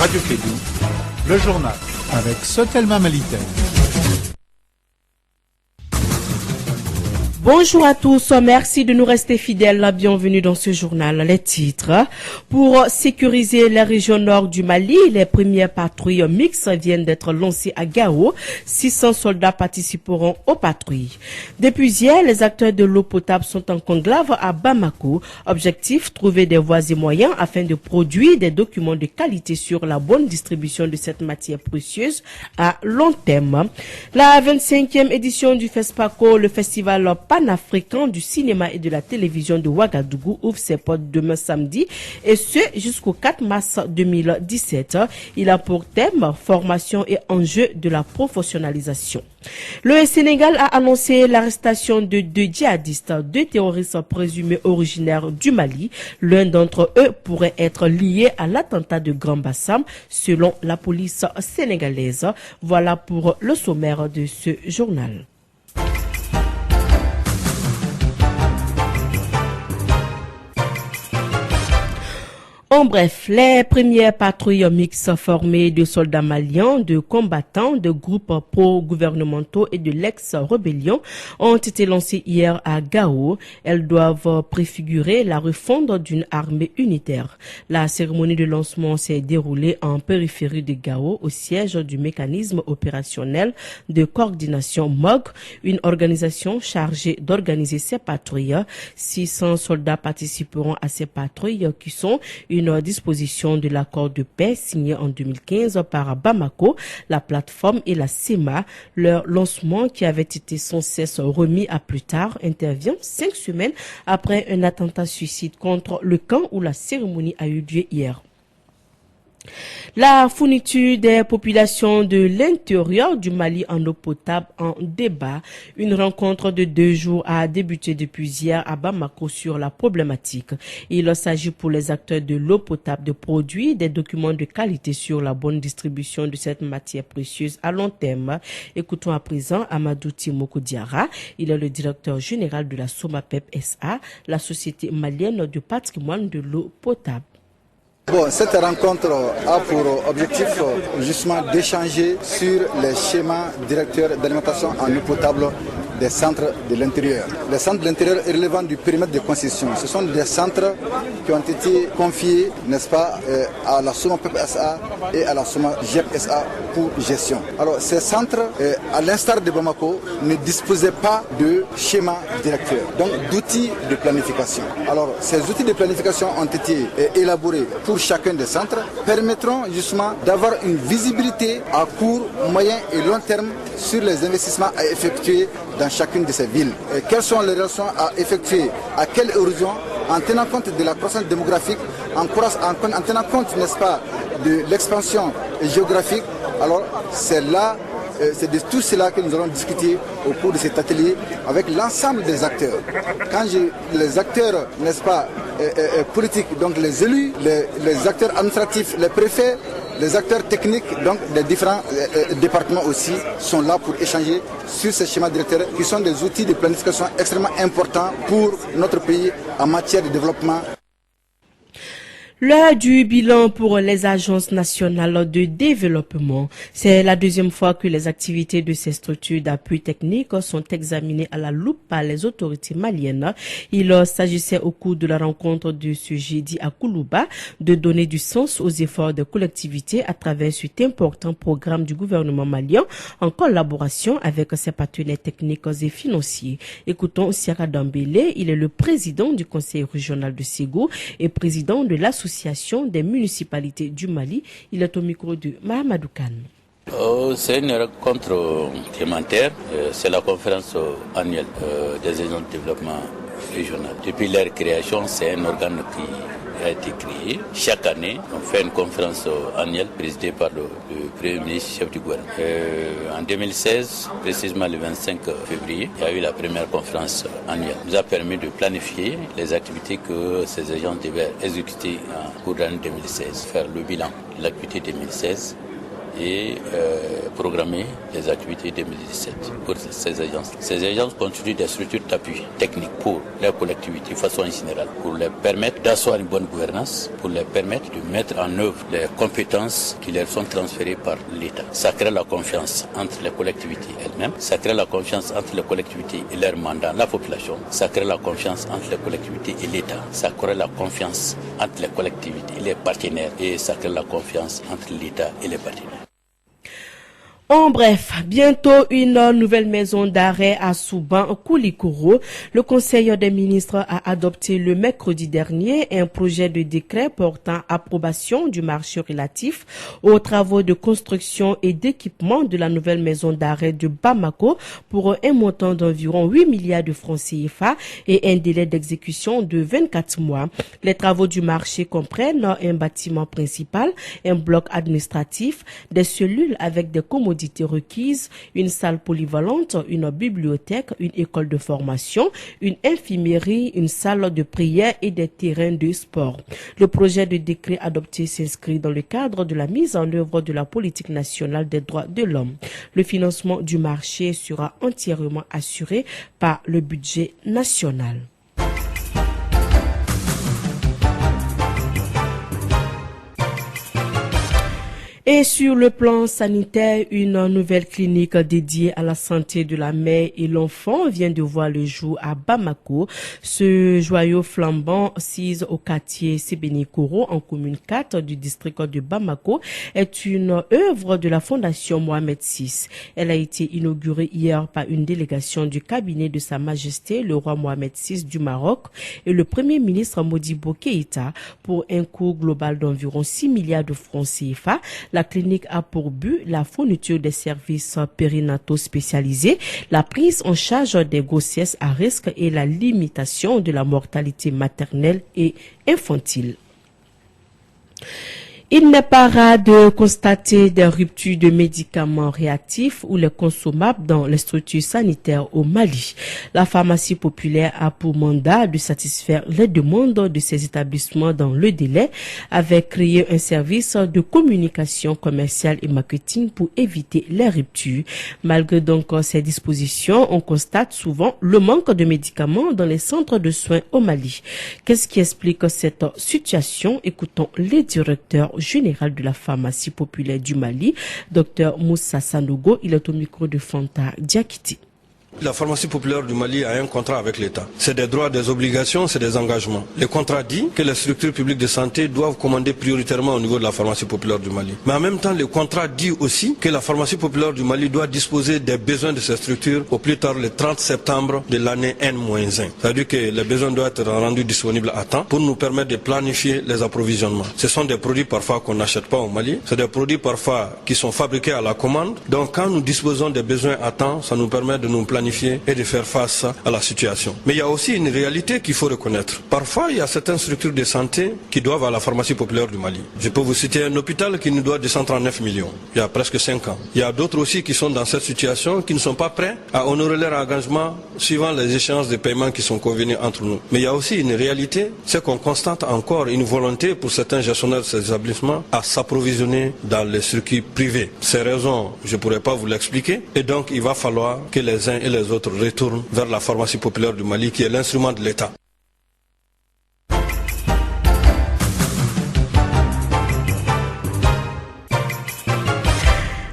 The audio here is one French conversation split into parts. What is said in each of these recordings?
Radio Kédou, le journal avec Sotelma Malitaire. Bonjour à tous, merci de nous rester fidèles. Bienvenue dans ce journal. Les titres. Pour sécuriser la région nord du Mali, les premières patrouilles mixtes viennent d'être lancées à Gao. 600 soldats participeront aux patrouilles. Depuis hier, les acteurs de l'eau potable sont en conclave à Bamako. Objectif, trouver des voies et moyens afin de produire des documents de qualité sur la bonne distribution de cette matière précieuse à long terme. La 25e édition du FESPACO, le festival panafricain du cinéma et de la télévision de Ouagadougou, ouvre ses portes demain samedi et ce jusqu'au 4 mars 2017. Il a pour thème formation et enjeux de la professionnalisation. Le Sénégal a annoncé l'arrestation de 2 djihadistes, 2 terroristes présumés originaires du Mali. L'un d'entre eux pourrait être lié à l'attentat de Grand Bassam, selon la police sénégalaise. Voilà pour le sommaire de ce journal. En bref, les premières patrouilles mixtes formées de soldats maliens, de combattants, de groupes pro-gouvernementaux et de l'ex-rébellion ont été lancées hier à Gao. Elles doivent préfigurer la refonte d'une armée unitaire. La cérémonie de lancement s'est déroulée en périphérie de Gao, au siège du mécanisme opérationnel de coordination MOG, une organisation chargée d'organiser ces patrouilles. 600 soldats participeront à ces patrouilles qui sont une disposition de l'accord de paix signé en 2015 par Bamako, la plateforme et la CEMA. Leur lancement, qui avait été sans cesse remis à plus tard, intervient 5 semaines après un attentat suicide contre le camp où la cérémonie a eu lieu hier. La fourniture des populations de l'intérieur du Mali en eau potable en débat. Une rencontre de 2 jours a débuté depuis hier à Bamako sur la problématique. Il s'agit pour les acteurs de l'eau potable de produire des documents de qualité sur la bonne distribution de cette matière précieuse à long terme. Écoutons à présent Amadou Timoko Diara. Il est le directeur général de la SOMAPEP SA, la société malienne du patrimoine de l'eau potable. Bon, cette rencontre a pour objectif justement d'échanger sur les schémas directeurs d'alimentation en eau potable des centres de l'intérieur. Les centres de l'intérieur relevant du périmètre de concession, ce sont des centres qui ont été confiés, n'est-ce pas, à la SOMAPEP SA et à la SOMAGEP SA pour gestion. Alors ces centres, à l'instar de Bamako, ne disposaient pas de schéma directeur, donc d'outils de planification. Alors ces outils de planification ont été élaborés pour chacun des centres, permettront justement d'avoir une visibilité à court, moyen et long terme sur les investissements à effectuer dans chacune de ces villes. Et quelles sont les relations à effectuer, à quel horizon, en tenant compte de la croissance démographique, en tenant compte, n'est-ce pas, de l'expansion géographique. Alors c'est là, c'est de tout cela que nous allons discuter au cours de cet atelier avec l'ensemble des acteurs. Quand les acteurs, n'est-ce pas, politiques, donc les élus, les acteurs administratifs, les préfets, les acteurs techniques, donc des différents départements aussi, sont là pour échanger sur ces schémas directeurs qui sont des outils de planification extrêmement importants pour notre pays en matière de développement. L'heure du bilan pour les agences nationales de développement. C'est la deuxième fois que les activités de ces structures d'appui technique sont examinées à la loupe par les autorités maliennes. Il s'agissait au cours de la rencontre de ce jeudi à Koulouba de donner du sens aux efforts de collectivités à travers cet important programme du gouvernement malien en collaboration avec ses partenaires techniques et financiers. Écoutons Siaka Dambélé, il est le président du conseil régional de Ségou et président de l'association des municipalités du Mali. Il est au micro de Mahamadou Kane. C'est une rencontre complémentaire. C'est la conférence annuelle des agents de développement régional. Depuis leur création, c'est un organe qui a été créé. Chaque année, on fait une conférence annuelle présidée par le Premier ministre, chef du gouvernement. En 2016, précisément le 25 février, il y a eu la première conférence annuelle. Ça nous a permis de planifier les activités que ces agents devaient exécuter en cours d'année 2016, faire le bilan de l'activité 2016 et programmer les activités 2017 pour ces agences. Ces agences constituent des structures d'appui technique pour les collectivités de façon générale, pour leur permettre d'asseoir une bonne gouvernance, pour leur permettre de mettre en œuvre les compétences qui leur sont transférées par l'État. Ça crée la confiance entre les collectivités elles-mêmes, ça crée la confiance entre les collectivités et leurs mandats, la population, ça crée la confiance entre les collectivités et l'État, ça crée la confiance entre les collectivités et les partenaires et ça crée la confiance entre l'État et les partenaires. En bref, bientôt une nouvelle maison d'arrêt à Souban, Koulikoro. Le Conseil des ministres a adopté le mercredi dernier un projet de décret portant approbation du marché relatif aux travaux de construction et d'équipement de la nouvelle maison d'arrêt de Bamako pour un montant d'environ 8 milliards de francs CFA et un délai d'exécution de 24 mois. Les travaux du marché comprennent un bâtiment principal, un bloc administratif, des cellules avec des commodités requises, une salle polyvalente, une bibliothèque, une école de formation, une infirmerie, une salle de prière et des terrains de sport. Le projet de décret adopté s'inscrit dans le cadre de la mise en œuvre de la politique nationale des droits de l'homme. Le financement du marché sera entièrement assuré par le budget national. Et sur le plan sanitaire, une nouvelle clinique dédiée à la santé de la mère et l'enfant vient de voir le jour à Bamako. Ce joyau flambant, sis au quartier Sébenikoro, en commune 4 du district de Bamako, est une œuvre de la Fondation Mohamed VI. Elle a été inaugurée hier par une délégation du cabinet de Sa Majesté, le roi Mohamed VI du Maroc, et le Premier ministre Modibo Keïta pour un coût global d'environ 6 milliards de francs CFA. La clinique a pour but la fourniture des services périnataux spécialisés, la prise en charge des grossesses à risque et la limitation de la mortalité maternelle et infantile. Il n'est pas rare de constater des ruptures de médicaments réactifs ou les consommables dans les structures sanitaires au Mali. La pharmacie populaire a pour mandat de satisfaire les demandes de ces établissements dans le délai, avec créé un service de communication commerciale et marketing pour éviter les ruptures. Malgré donc ces dispositions, on constate souvent le manque de médicaments dans les centres de soins au Mali. Qu'est-ce qui explique cette situation? Écoutons les directeurs général de la pharmacie populaire du Mali, Dr Moussa Sanogo. Il est au micro de Fanta Diakiti. La pharmacie populaire du Mali a un contrat avec l'État. C'est des droits, des obligations, c'est des engagements. Le contrat dit que les structures publiques de santé doivent commander prioritairement au niveau de la pharmacie populaire du Mali. Mais en même temps, le contrat dit aussi que la pharmacie populaire du Mali doit disposer des besoins de ces structures au plus tard le 30 septembre de l'année N-1. C'est-à-dire que les besoins doivent être rendus disponibles à temps pour nous permettre de planifier les approvisionnements. Ce sont des produits parfois qu'on n'achète pas au Mali. C'est des produits parfois qui sont fabriqués à la commande. Donc quand nous disposons des besoins à temps, ça nous permet de nous planifier et de faire face à la situation. Mais il y a aussi une réalité qu'il faut reconnaître. Parfois, il y a certaines structures de santé qui doivent à la pharmacie populaire du Mali. Je peux vous citer un hôpital qui nous doit 239 millions, il y a presque 5 ans. Il y a d'autres aussi qui sont dans cette situation, qui ne sont pas prêts à honorer leur engagement suivant les échéances de paiement qui sont convenues entre nous. Mais il y a aussi une réalité, c'est qu'on constate encore une volonté pour certains gestionnaires de ces établissements à s'approvisionner dans les circuits privés. Ces raisons, je ne pourrais pas vous l'expliquer. Et donc, il va falloir que les uns et les autres retournent vers la pharmacie populaire du Mali, qui est l'instrument de l'État.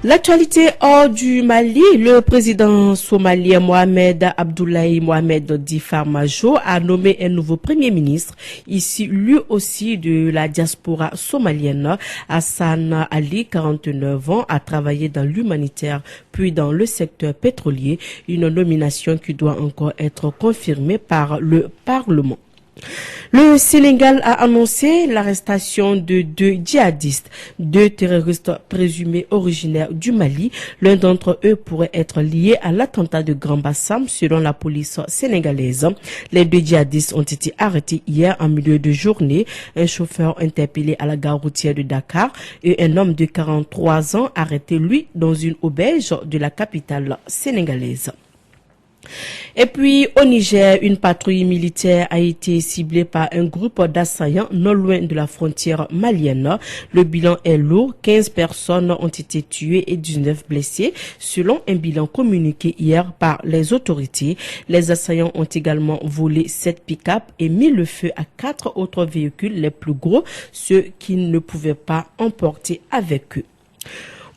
L'actualité hors du Mali, le président somalien Mohamed Abdoulaye Mohamed dit Farmajo a nommé un nouveau premier ministre, ici lui aussi de la diaspora somalienne. Hassan Ali, 49 ans, a travaillé dans l'humanitaire puis dans le secteur pétrolier, une nomination qui doit encore être confirmée par le Parlement. Le Sénégal a annoncé l'arrestation de 2 djihadistes, 2 terroristes présumés originaires du Mali. L'un d'entre eux pourrait être lié à l'attentat de Grand Bassam selon la police sénégalaise. Les 2 djihadistes ont été arrêtés hier en milieu de journée. Un chauffeur interpellé à la gare routière de Dakar et un homme de 43 ans arrêté lui dans une auberge de la capitale sénégalaise. Et puis, au Niger, une patrouille militaire a été ciblée par un groupe d'assaillants non loin de la frontière malienne. Le bilan est lourd. 15 personnes ont été tuées et 19 blessées, selon un bilan communiqué hier par les autorités. Les assaillants ont également volé 7 pick-up et mis le feu à 4 autres véhicules, les plus gros, ceux qu'ils ne pouvaient pas emporter avec eux.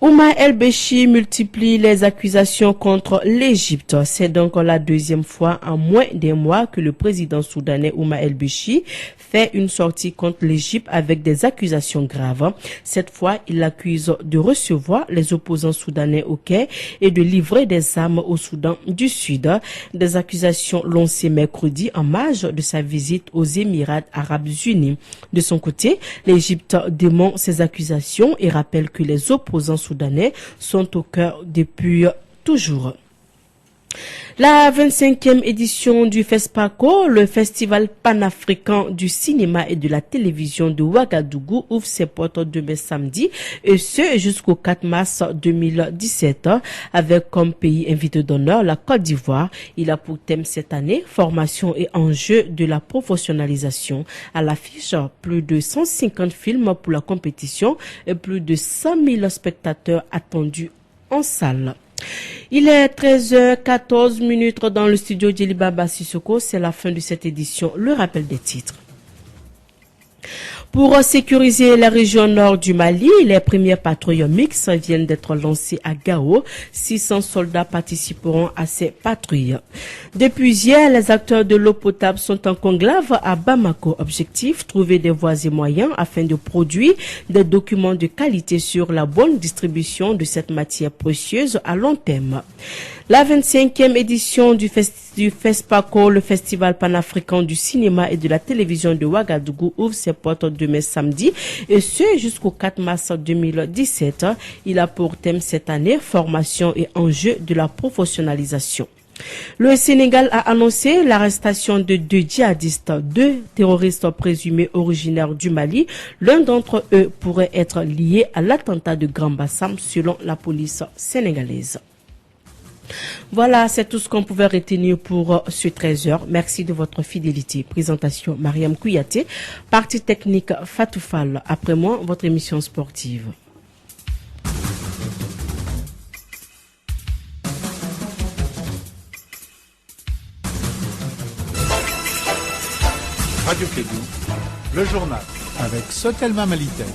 Oumar El-Béchi multiplie les accusations contre l'Égypte. C'est donc la deuxième fois en moins d'un mois que le président soudanais Oumar El-Béchi fait une sortie contre l'Égypte avec des accusations graves. Cette fois, il l'accuse de recevoir les opposants soudanais au Caire et de livrer des armes au Soudan du Sud. Des accusations lancées mercredi en marge de sa visite aux Émirats arabes unis. De son côté, l'Égypte dément ces accusations et rappelle que les opposants soudanais sont au cœur depuis toujours. La 25e édition du FESPACO, le festival panafricain du cinéma et de la télévision de Ouagadougou, ouvre ses portes demain samedi et ce jusqu'au 4 mars 2017 avec comme pays invité d'honneur la Côte d'Ivoire. Il a pour thème cette année formation et enjeux de la professionnalisation. À l'affiche, plus de 150 films pour la compétition et plus de 100 000 spectateurs attendus en salle. Il est 13h14 dans le studio d'Elibaba Sissoko. C'est la fin de cette édition. Le rappel des titres. Pour sécuriser la région nord du Mali, les premières patrouilles mixtes viennent d'être lancées à Gao. 600 soldats participeront à ces patrouilles. Depuis hier, les acteurs de l'eau potable sont en conclave à Bamako. Objectif, trouver des voies et moyens afin de produire des documents de qualité sur la bonne distribution de cette matière précieuse à long terme. La 25e édition du FESPACO, le festival panafricain du cinéma et de la télévision de Ouagadougou, ouvre ses portes demain samedi et ce jusqu'au 4 mars 2017. Il a pour thème cette année formation et enjeux de la professionnalisation. Le Sénégal a annoncé l'arrestation de 2 djihadistes, 2 terroristes présumés originaires du Mali. L'un d'entre eux pourrait être lié à l'attentat de Grand Bassam selon la police sénégalaise. Voilà, c'est tout ce qu'on pouvait retenir pour ce 13h. Merci de votre fidélité. Présentation Mariam Kouyaté, partie technique Fatou Fall. Après moi, votre émission sportive. Radio Kédou, le journal avec Sotelma Malitel.